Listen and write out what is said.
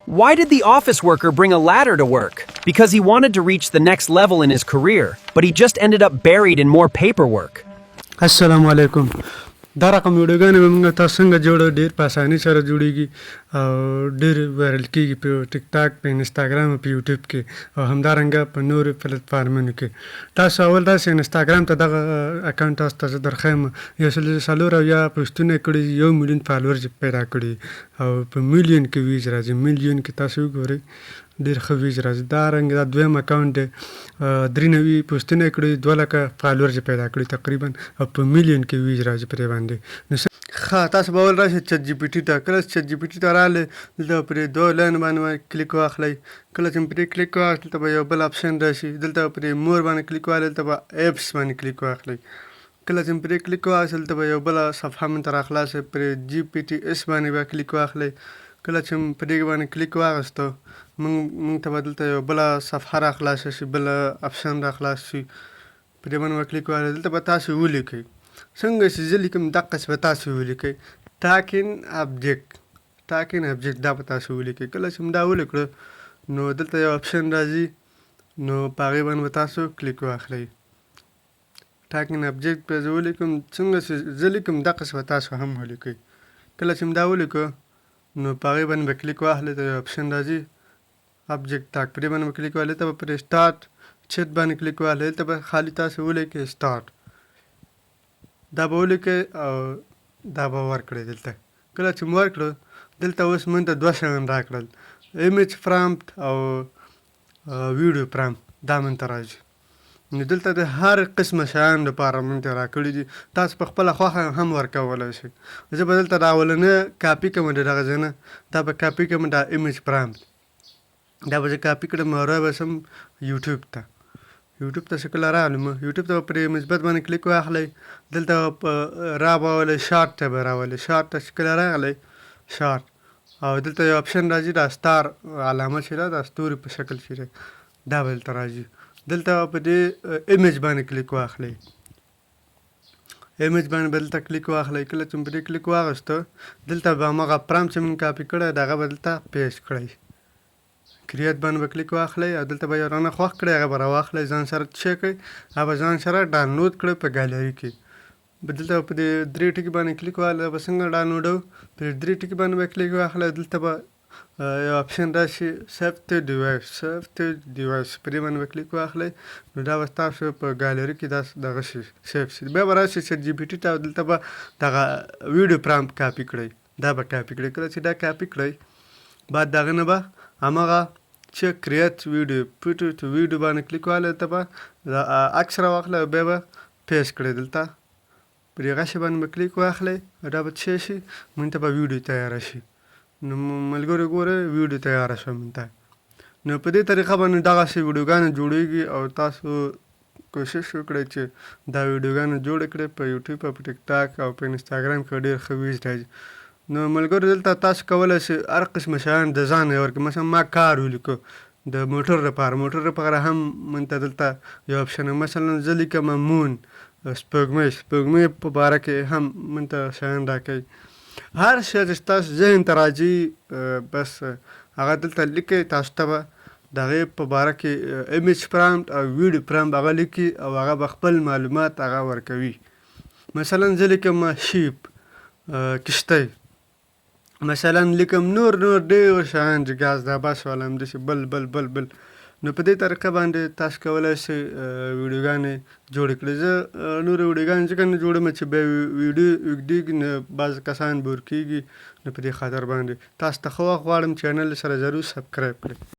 Why did the office worker bring a ladder to work? Because he wanted to reach the next level in his career, but he just ended up buried in more paperwork. Assalamu alaikum. دا رقم ویډیوګانې به موږ تاسو څنګه جوړو ډېر په اسانۍ سره جوړېږي او ډېر وایرل کېږي په ټیک ټاک په انسټاګرام او په یوټیوب کې او همدارنګه په نورو پلیټفارمونو کې. تاسو اول داسې انسټاګرام ته دغه اکاونټ تاسو ته زه درښیم 140 پوسټونه یې کړي 1 میلیون فالوورز یې پیدا کړي او په میلیون کې ویز راځي. میلیون کې تاسو وګورئ ډېر ښه ویز راځي. دارنګه دا دویم اکاونټ دی 93 پوسټونه یې کړي 2 لکه فالوورز یې پیدا کړي تقریبا او په میلیون کې ویز راځي پرې باندې. نو تاسو به اول راشئ چټ جي پي ټي ته. کله چې چټ جي پي ټي ته راغلئ دلته پرې 2 لاین باندې کلیک واخلئ. کله چې پرې کلیک واخلئ دلته به یو بل آپشن راشي. دلته پرې مور باندې کلیک واخلئ. دلته به ایپس باندې کلیک واخلئ. کله چې پرې کلیک واخلئ دلته به یو بله صفحه مونږ ته راخلاصه پرې جي پي ټي اس باندې به کلیک واخلئ. کله چې پرې باندې کلیک واخیستو مونږ ته به دلته یو بله صفحه راخلاصه شي بله آپشن راخلاص شي. پرې باندې به کلیک واخلئ. دلته به تاسو ولیکئ څنګه چې زه لیکم دقسې به تاسو ولیکئ. ټاکنګ ابجیکټ دا به تاسو ولیکئ. کله چې دا ولیکړو نو دلته یو آپشن راځي نو په هغې باندې به تاسو کلیک واخلئ. ټاکنګ ابجیکټ به زه ولیکم څنګه چې زه لیکم دقسې به تاسو هم ولیکئ. کله چې دا ولیکو نو په هغې باندې به کلیک واخلئ. د یو آپشن راځي ابجیکټ ټاګ پرې باندې به کلیک واخلئ. ته به پرې سټارټ چټ باندې کلیک واخلئ. دلته به خالي تاسو ولیکئ سټارټ دا به ولیکئ او دا به ورکړئ. دلته کله چې مو ورکړو دلته اوس موږ ته 2 شیان راکړل ایمیج پرامپټ او ویډیو پرامپټ دا موږ ته راځي. نو دلته د هر قسمه شیانو لپاره موږ ته راکړي دي. تاسو په خپله خوښه هم ورکولی شئ. زه به دلته دا اولنی کاپي کوم د دغه ځای نه دا به کاپي کوم دا ایمیج پرامپټ دا به زه کاپي کړم او رابسم یوټیوب ته. یوټیوب ته چې کله راغلم یوټیوب ته به پرې مثبت باندې کلیک واخلئ. دلته راولئ شارټ ته به راولئ. شارټ ته چې کله راغلی شارټ او دلته یو آپشن راځي دا ستار علامه چې ده دا ستوري په شکل چې دی دا به دلته راځي. دلته په دې ایمیج باندې کلیک واخلئ. ایمیج باندې به دلته کلیک واخلئ. کله چې په دې کلیک واخیسته دلته به همغه پرامپټ چې موږ کاپي کړی دی هغه به دلته پیسټ کړئ. کریټ باندې به کلیک واخلئ او دلته به یو رانه خوښ کړئ هغه به راواخلئ ځان سره څه کړئ هغه به ځان سره ډاونلوډ کړئ په ګالري کې. دلته په دې 3 ټکي باندې کلیک واخلئ به څنګه ډاونلوډو په 3 ټکي باندې به کلیک واخلئ. دلته به یو آپشن راشي سیف ټو ډیوایس پرې باندې به کلیک واخلئ نو دا به ستاسو په ګالري کې دغه شي سیف شي. بیا به راشي چټ جي پي ټي ته او دلته به دغه ویډیو پرامپټ کاپي کړئ. دا به کاپي کړئ. کله چې دا کاپي کړئ بعد دغه نه به همغه چې کریټ ویډیو پټو ټو ویډیو باندې کلیک واخلئ. دلته به عکس راواخلئ او بیا به پیسټ کړئ. دلته پر هغه شی باندې به کلیک واخلئ او دا به څه شي موږ ته به ویډیو تیاره شي. نو ملګرو ګورئ ویډیو تیاره شوه موږ ته. نو په دې طریقه باندې دغسې ویډیوګانې جوړېږي او تاسو کوشش وکړئ چې دا ویډیوګانې جوړې کړئ په یوټیوب او په ټیک ټاک او په انسټاګرام کې ډېر ښه ویز راځي. نو ملګرو دلته تاسو کولی شئ هر قسمه شیان د ځانه یې ورکړئ. مثلا ما کار ولیکو د موټر لپاره هم موږ ته دلته یو آپشن مثلا زه لیکم مون سپوږمۍ په باره کې هم موږ ته شیان راکوي. هر شی چې ستاسو ذهن ته راځي بس هغه دلته لیکئ. تاسو ته به د هغې په باره کې ایمیج پرامپټ او ویډیو پرامپټ هغه لیکي او هغه به خپل معلومات هغه ورکوي. مثلا زه لیکم شیپ کشتۍ مثلا لیکم نور ډېر شیان چې ګاز دا بس والا همداسې بل نو په دې طریقه باندې تاسو کولی شئ ویډیوګانې جوړې کړئ. زه نورې ویډیوګانې ځکه نه جوړوم چې بیا ویډیو اوږدېږي نو بعض کسان بور کېږي نو په دې خاطر باندې تاسو ته ښه وخت غواړم. چینل سره ضرور سبسکرایب کړئ.